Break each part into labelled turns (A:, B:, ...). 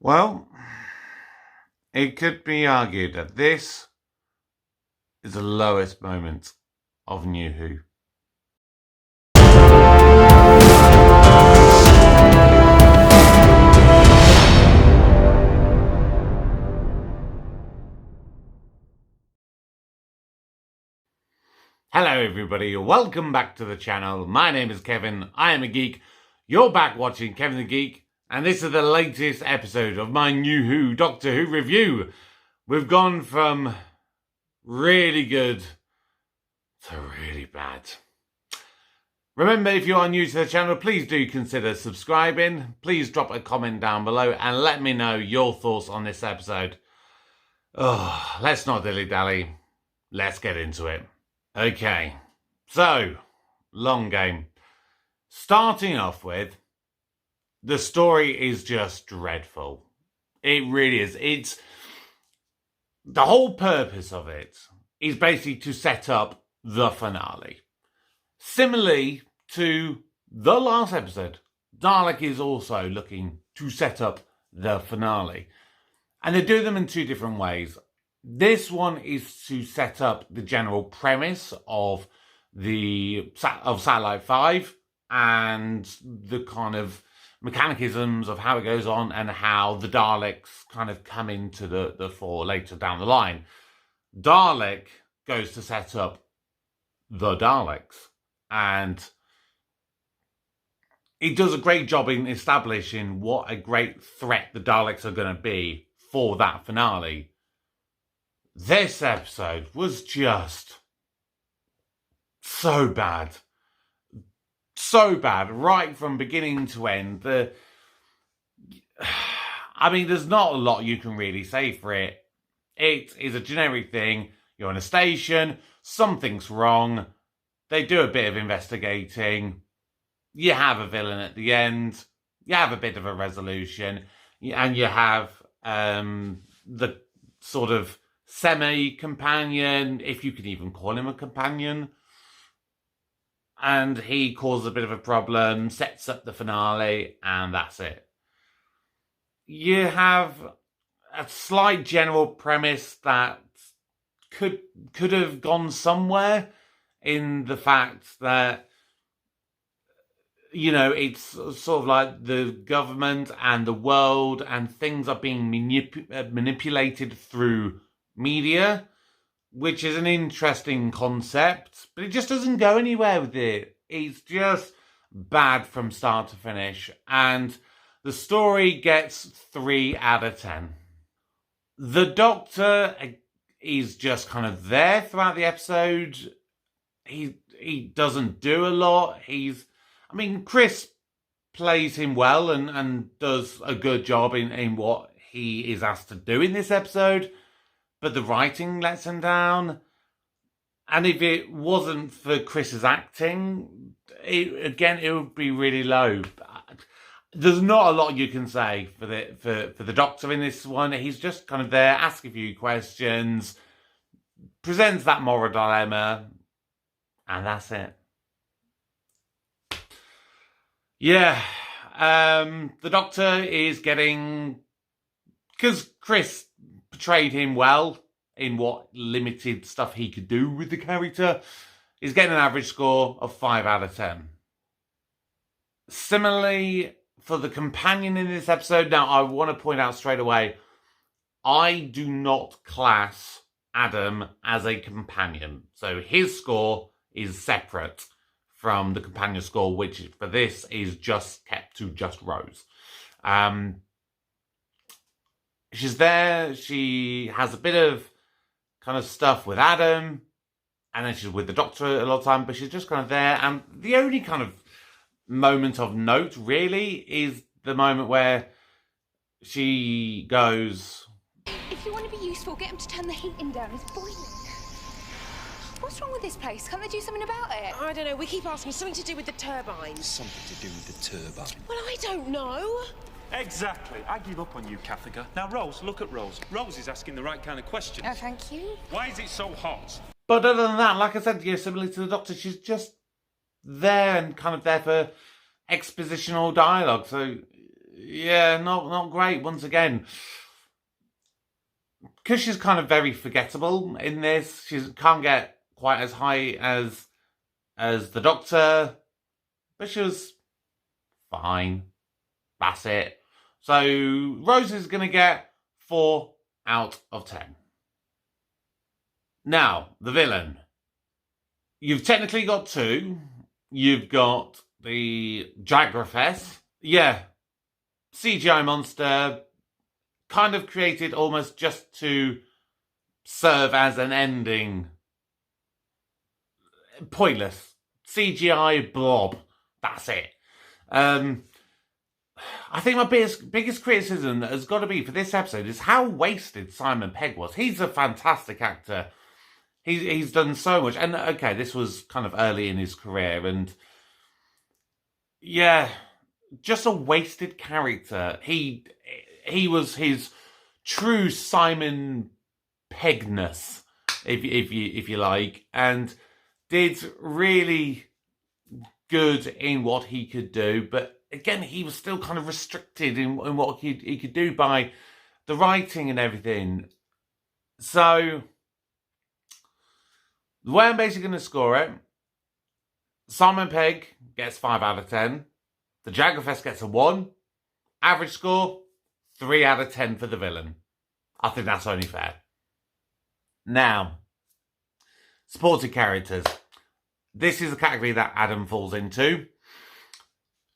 A: Well, it could be argued that this is the lowest moment of New Who. Hello everybody, welcome back to the channel. My name is Kevin, I am a geek. You're back watching Kevin the Geek, and this is the latest episode of my New Who Doctor Who review. We've gone from really good to really bad. Remember, if you are new to the channel, please do consider subscribing. Please drop a comment down below and let me know your thoughts on this episode. Oh, let's not dilly-dally. Let's get into it. Okay, so, long game. Starting off with, the story is just dreadful. It really is. The whole purpose of it is basically to set up the finale. Similarly to the last episode, Dalek is also looking to set up the finale. And they do them in two different ways. This one is to set up the general premise of Satellite 5 and the kind of mechanisms of how it goes on and how the Daleks kind of come into the fore later down the line. Dalek goes to set up the Daleks, and it does a great job in establishing what a great threat the Daleks are going to be for that finale. This episode was just so bad. So bad, right from beginning to end. I mean, there's not a lot you can really say for it. It is a generic thing. You're on a station, something's wrong. They do a bit of investigating. You have a villain at the end. You have a bit of a resolution. And you have the sort of semi-companion, if you can even call him a companion. And he causes a bit of a problem, sets up the finale, and that's it. You have a slight general premise that could have gone somewhere, in the fact that, you know, it's sort of like the government and the world and things are being manipulated through media, which is an interesting concept, but it just doesn't go anywhere with it. It's just bad from start to finish, and the story gets 3 out of 10. The Doctor is just kind of there throughout the episode. He doesn't do a lot. I mean, Chris plays him well and does a good job in what he is asked to do in this episode, but the writing lets him down. And if it wasn't for Chris's acting, it would be really low. There's not a lot you can say for the Doctor in this one. He's just kind of there, asking a few questions, presents that moral dilemma, and that's it. Yeah, the Doctor is getting, because Chris portrayed him well in what limited stuff he could do with the character, is getting an average score of 5 out of 10. Similarly, for the companion in this episode, now I want to point out straight away, I do not class Adam as a companion. So his score is separate from the companion score, which for this is just kept to just Rose. She's there, she has a bit of kind of stuff with Adam, and then she's with the Doctor a lot of time, but she's just kind of there. And the only kind of moment of note, really, is the moment where she goes,
B: "If you want to be useful, get him to turn the heating down. It's boiling." What's wrong with this place? Can't they do something about it?
C: I don't know. We keep asking. Something to do with the turbines.
D: Something to do with the turbine.
C: Well, I don't know.
E: Exactly. I give up on you, Kathica. Now, Rose, look at Rose. Rose is asking the right kind of questions.
B: Oh, thank you.
E: Why is it so hot?
A: but other than that, like I said, similarly to the Doctor, she's just there and kind of there for expositional dialogue. So yeah, not great once again. Because she's kind of very forgettable in this, she can't get quite as high as the Doctor, but she was fine. That's it. So Rose is going to get 4 out of 10. Now, the villain. You've technically got 2. You've got the Jagrafess. Yeah, CGI monster, kind of created almost just to serve as an ending. Pointless. CGI blob. That's it. I think my biggest criticism has got to be for this episode is how wasted Simon Pegg was. He's a fantastic actor. He's done so much. And okay, this was kind of early in his career. And yeah, just a wasted character. He was his true Simon Peggness, if you like, and did really good in what he could do. But again, he was still kind of restricted in what he could do by the writing and everything. So the way I'm basically going to score it, Simon Pegg gets 5 out of 10. The Jagrafess gets a 1. Average score, 3 out of 10 for the villain. I think that's only fair. Now, supporting characters. This is the category that Adam falls into.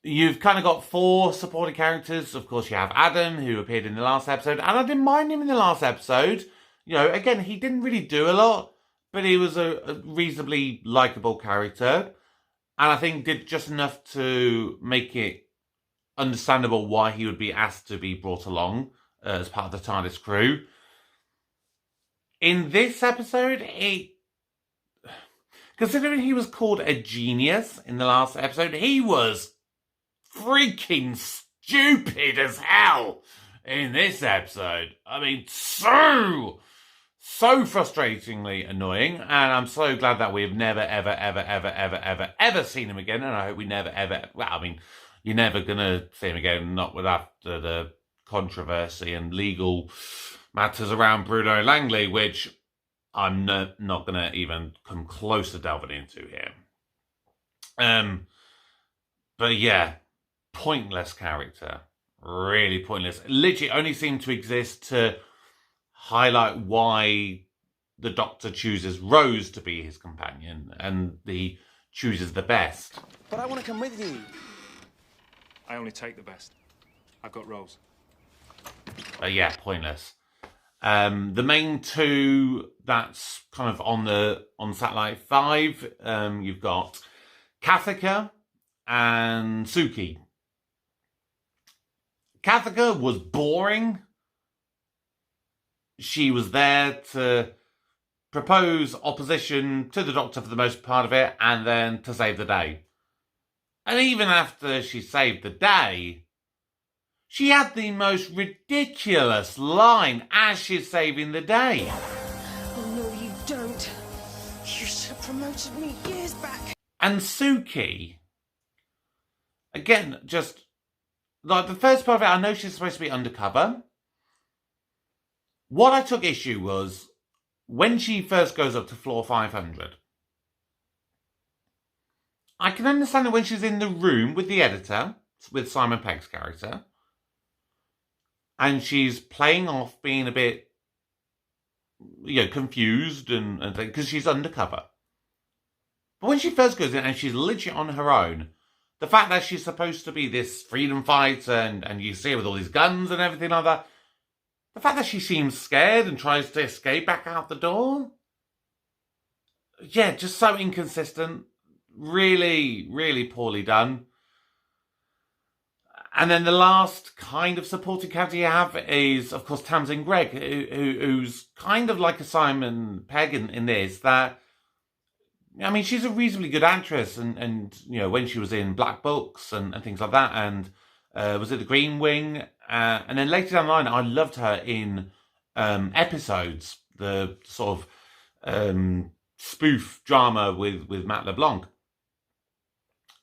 A: You've kind of got 4 supporting characters. Of course, you have Adam, who appeared in the last episode. And I didn't mind him in the last episode. You know, again, he didn't really do a lot, but he was a reasonably likeable character. And I think did just enough to make it understandable why he would be asked to be brought along as part of the TARDIS crew. In this episode, considering he was called a genius in the last episode, he was freaking stupid as hell in this episode. I mean, so frustratingly annoying, and I'm so glad that we've never, ever seen him again, and I hope we never, ever, well, I mean, you're never going to see him again, not without the controversy and legal matters around Bruno Langley, which I'm not going to even come close to delving into here. But yeah, pointless character. Really pointless. Literally only seemed to exist to highlight why the Doctor chooses Rose to be his companion, and he chooses the best.
D: But I want to come with you.
E: I only take the best. I've got Rose.
A: Yeah, pointless. The main 2 that's kind of on Satellite 5, you've got Kathika and Suki. Kathika was boring. She was there to propose opposition to the Doctor for the most part of it, and then to save the day. And even after she saved the day, she had the most ridiculous line as she's saving the day.
C: Oh, no, you don't. You should have promoted me years back.
A: And Suki, again, just like the first part of it, I know she's supposed to be undercover. What I took issue was when she first goes up to floor 500. I can understand it when she's in the room with the editor, with Simon Pegg's character, and she's playing off being a bit, confused and because she's undercover. But when she first goes in and she's legit on her own, the fact that she's supposed to be this freedom fighter and you see her with all these guns and everything like that, the fact that she seems scared and tries to escape back out the door, yeah, just so inconsistent. Really, really poorly done. And then the last kind of supporting character you have is, of course, Tamsin Gregg, who's kind of like a Simon Pegg in this, that, I mean, she's a reasonably good actress, and when she was in Black Books and things like that, and was it The Green Wing? And then later down the line, I loved her in Episodes, the sort of spoof drama with Matt LeBlanc.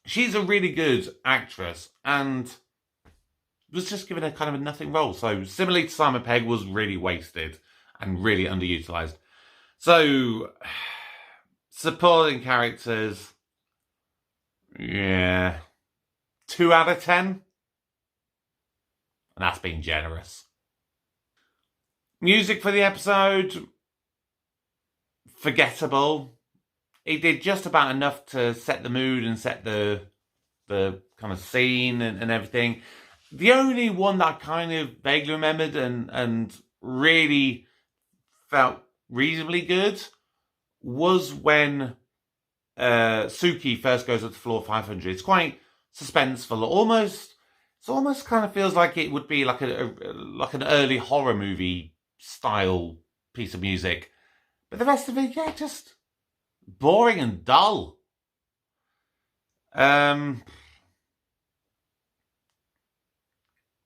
A: She's a really good actress, and was just given a kind of a nothing role. So similarly to Simon Pegg, was really wasted and really underutilized. So supporting characters, yeah, 2 out of 10, and that's being generous. Music for the episode, forgettable. It did just about enough to set the mood and set the kind of scene and everything. The only one that I kind of vaguely remembered and really felt reasonably good was when Suki first goes up to floor 500. It's quite suspenseful. It almost kind of feels like it would be like an early horror movie style piece of music. But the rest of it, yeah, just boring and dull.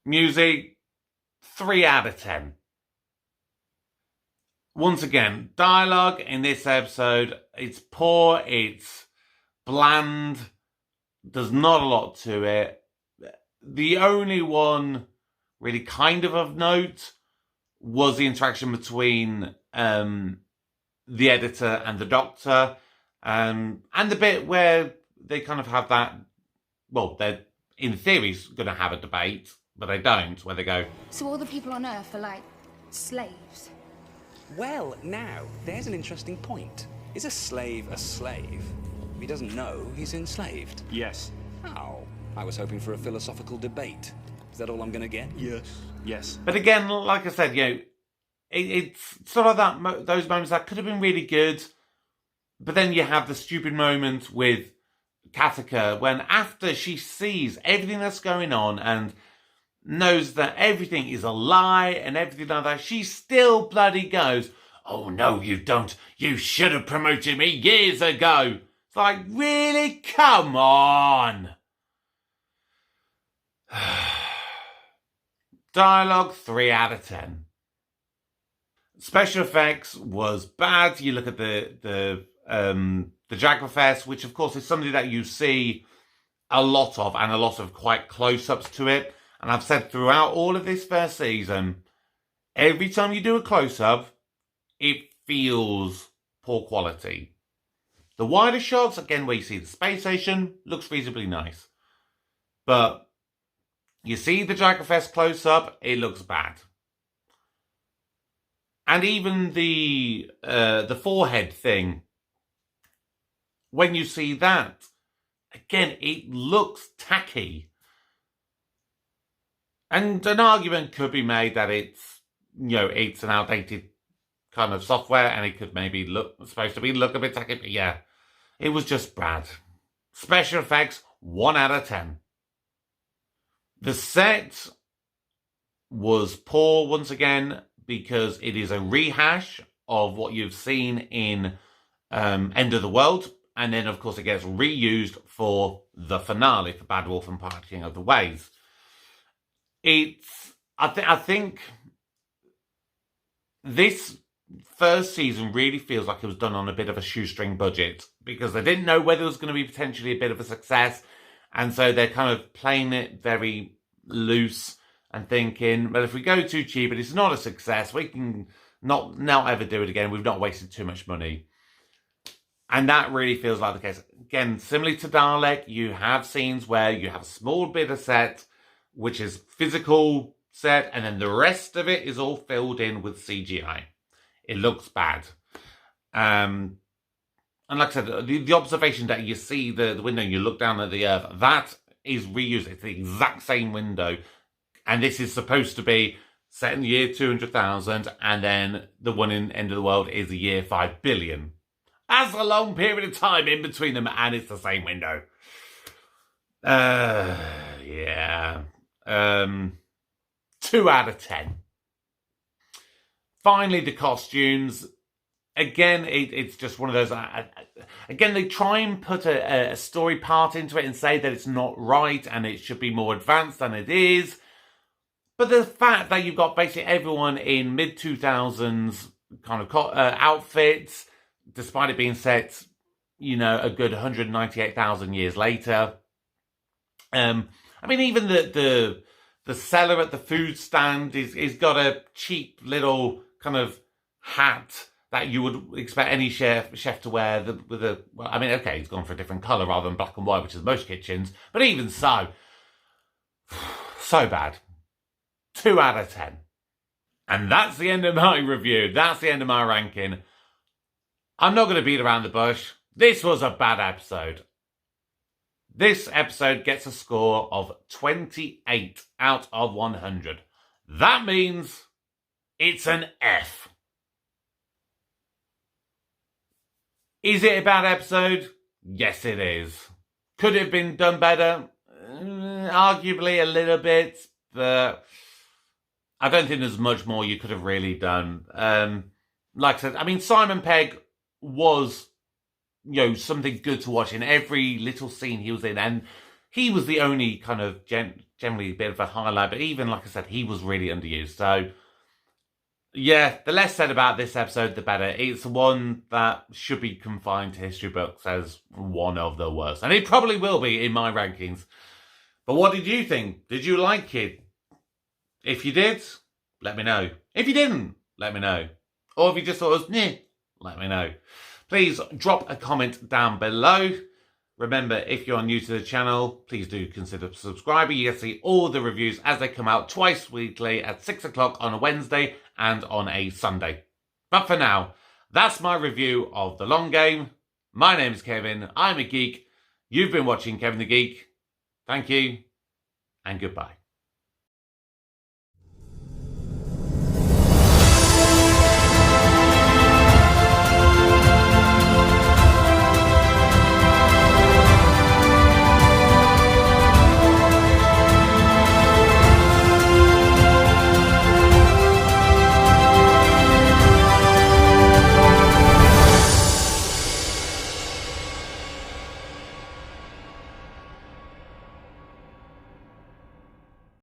A: Music, 3 out of 10. Once again, dialogue in this episode, it's poor, it's bland, there's not a lot to it. The only one really kind of note was the interaction between the editor and the doctor, and the bit where they kind of have that, well, they're in theory going to have a debate, but they don't, where they go,
B: So all the people on Earth are like slaves?
D: Well, now, there's an interesting point. Is a slave a slave? If he doesn't know, he's enslaved.
E: Yes.
D: Oh, I was hoping for a philosophical debate. Is that all I'm going to get?
E: Yes. Yes.
A: But again, like I said, it's sort of those moments that could have been really good, but then you have the stupid moment with Kathika when after she sees everything that's going on and knows that everything is a lie and everything like that, she still bloody goes, "Oh no, you don't. You should have promoted me years ago." It's like, really? Come on. Dialogue, 3 out of 10. Special effects was bad. You look at the Jaguar Fest, which of course is something that you see a lot of, and a lot of quite close-ups to it. And I've said throughout all of this first season, every time you do a close-up, it feels poor quality. The wider shots, again, where you see the space station, looks reasonably nice. But you see the Jaguar Fest close-up, it looks bad. And even the forehead thing, when you see that, again, it looks tacky. And an argument could be made that it's an outdated kind of software and it could maybe look a bit tacky, but yeah, it was just bad. Special effects, 1 out of 10. The set was poor once again because it is a rehash of what you've seen in End of the World, and then of course it gets reused for the finale for Bad Wolf and Parting of the Ways. I think this first season really feels like it was done on a bit of a shoestring budget because they didn't know whether it was going to be potentially a bit of a success, and so they're kind of playing it very loose and thinking, well, if we go too cheap and it's not a success, we can not ever do it again. We've not wasted too much money. And that really feels like the case. Again, similarly to Dalek, you have scenes where you have a small bit of set, which is physical set, and then the rest of it is all filled in with CGI. It looks bad. And like I said, the observation that you see the window and you look down at the Earth, that is reused. It's the exact same window. And this is supposed to be set in the year 200,000, and then the one in End of the World is the year 5 billion. That's a long period of time in between them, and it's the same window. Yeah. 2 out of 10. Finally, the costumes. Again, it's just one of those... again, they try and put a story part into it and say that it's not right and it should be more advanced than it is. But the fact that you've got basically everyone in mid-2000s kind of outfits, despite it being set, a good 198,000 years later. I mean, even the The seller at the food stand is got a cheap little kind of hat that you would expect any chef to wear. Well, I mean, okay, he's gone for a different colour rather than black and white, which is most kitchens. But even so, so bad. 2 out of 10. And that's the end of my review. That's the end of my ranking. I'm not going to beat around the bush. This was a bad episode. This episode gets a score of 28 out of 100. That means it's an F. Is it a bad episode? Yes, it is. Could it have been done better? Arguably a little bit, but I don't think there's much more you could have really done. Like I said, I mean, Simon Pegg was, something good to watch in every little scene he was in, and he was the only kind of generally a bit of a highlight, but even, like I said, he was really underused. So, yeah, the less said about this episode, the better. It's one that should be confined to history books as one of the worst, and it probably will be in my rankings. But what did you think? Did you like it? If you did, let me know. If you didn't, let me know. Or if you just thought it was meh, let me know. Please drop a comment down below. Remember, if you're new to the channel, please do consider subscribing. You can see all the reviews as they come out twice weekly at 6 o'clock on a Wednesday and on a Sunday. But for now, that's my review of The Long Game. My name is Kevin. I'm a geek. You've been watching Kevin the Geek. Thank you, and goodbye.